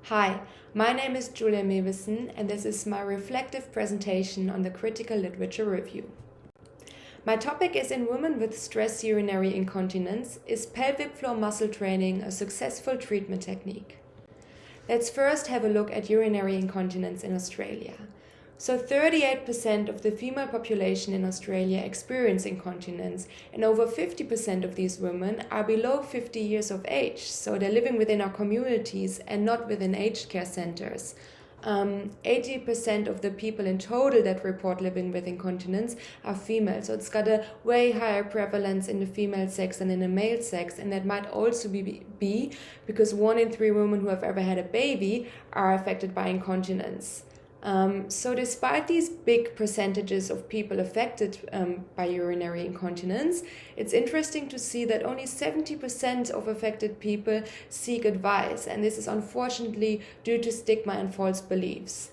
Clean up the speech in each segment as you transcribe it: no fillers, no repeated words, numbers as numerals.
Hi, my name is Julia Mewison, and this is my reflective presentation on the critical literature review. My topic is: in women with stress urinary incontinence, is pelvic floor muscle training a successful treatment technique? Let's first have a look at urinary incontinence in Australia. So 38% of the female population in Australia experience incontinence, and over 50% of these women are below 50 years of age, so they're living within our communities and not within aged care centers. 80% of the people in total that report living with incontinence are female, so it's got a way higher prevalence in the female sex than in the male sex, and that might also be because 1 in 3 women who have ever had a baby are affected by incontinence. So despite these big percentages of people affected by urinary incontinence, it's interesting to see that only 70% of affected people seek advice, and this is unfortunately due to stigma and false beliefs.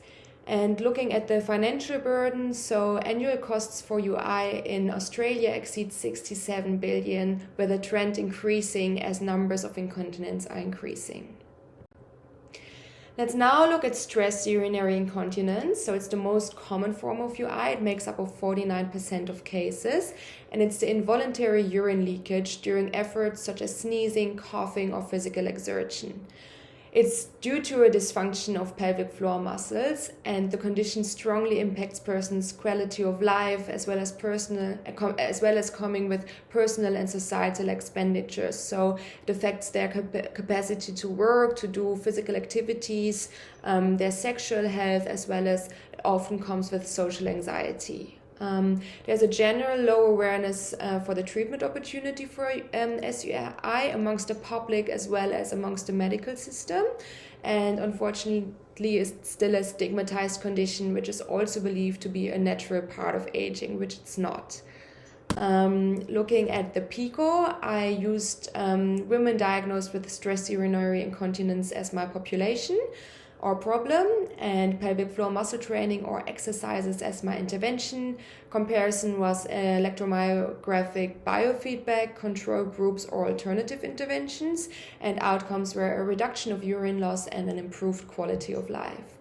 And looking at the financial burden, so annual costs for UI in Australia exceed 67 billion, with a trend increasing as numbers of incontinence are increasing. Let's now look at stress urinary incontinence. So it's the most common form of UI. It makes up of 49% of cases, and it's the involuntary urine leakage during efforts such as sneezing, coughing, or physical exertion. It's due to a dysfunction of pelvic floor muscles, and the condition strongly impacts persons' quality of life as well as coming with personal and societal expenditures. So it affects their capacity to work, to do physical activities, their sexual health, as well as it often comes with social anxiety. There's a general low awareness for the treatment opportunity for SUI amongst the public as well as amongst the medical system, and unfortunately it's still a stigmatized condition, which is also believed to be a natural part of aging, which it's not. Looking at the PICO, I used women diagnosed with stress urinary incontinence as my population or problem, and pelvic floor muscle training or exercises as my intervention. Comparison was electromyographic biofeedback, control groups, or alternative interventions, and outcomes were a reduction of urine loss and an improved quality of life.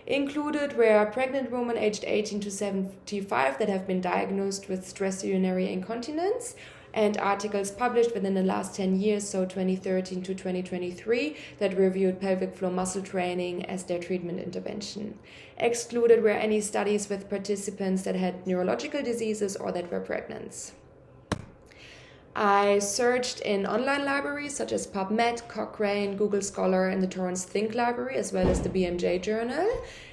Included were pregnant women aged 18 to 75 that have been diagnosed with stress urinary incontinence, and articles published within the last 10 years, so 2013 to 2023, that reviewed pelvic floor muscle training as their treatment intervention. Excluded were any studies with participants that had neurological diseases or that were pregnant. I searched in online libraries such as PubMed, Cochrane, Google Scholar, and the Torrance Think library, as well as the BMJ journal.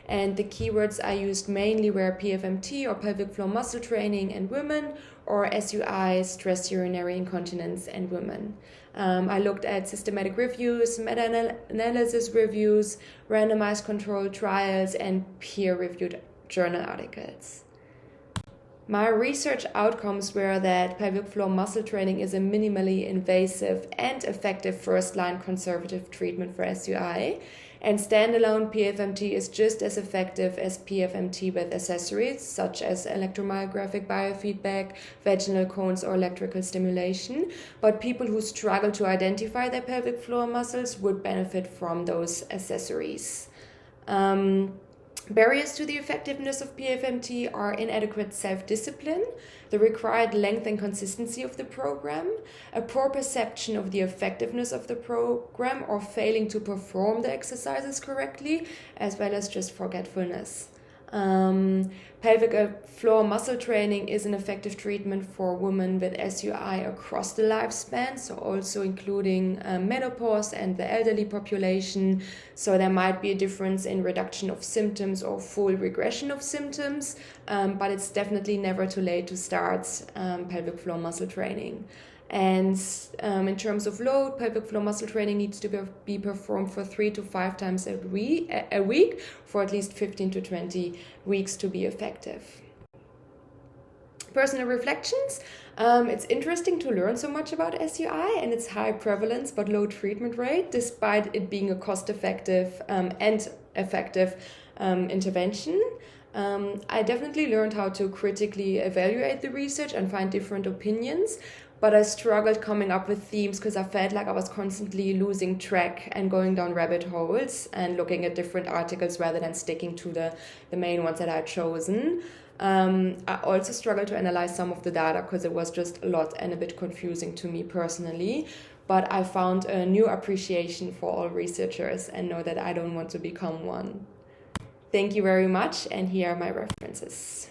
And the keywords I used mainly were PFMT or pelvic floor muscle training and women, or SUI, stress urinary incontinence and women. I looked at systematic reviews, meta-analysis reviews, randomized controlled trials, and peer-reviewed journal articles. My research outcomes were that pelvic floor muscle training is a minimally invasive and effective first-line conservative treatment for SUI, and standalone PFMT is just as effective as PFMT with accessories such as electromyographic biofeedback, vaginal cones, or electrical stimulation, but people who struggle to identify their pelvic floor muscles would benefit from those accessories. Barriers to the effectiveness of PFMT are inadequate self-discipline, the required length and consistency of the program, a poor perception of the effectiveness of the program or failing to perform the exercises correctly, as well as just forgetfulness. Pelvic floor muscle training is an effective treatment for women with SUI across the lifespan, so also including menopause and the elderly population. So there might be a difference in reduction of symptoms or full regression of symptoms, but it's definitely never too late to start pelvic floor muscle training. And in terms of load, pelvic floor muscle training needs to be performed for 3 to 5 times a week for at least 15 to 20 weeks to be effective. Personal reflections. It's interesting to learn so much about SUI and its high prevalence but low treatment rate, despite it being a cost-effective and effective intervention. I definitely learned how to critically evaluate the research and find different opinions, but I struggled coming up with themes because I felt like I was constantly losing track and going down rabbit holes and looking at different articles rather than sticking to the main ones that I had chosen. I also struggled to analyze some of the data because it was just a lot and a bit confusing to me personally. But I found a new appreciation for all researchers and know that I don't want to become one. Thank you very much, and here are my references.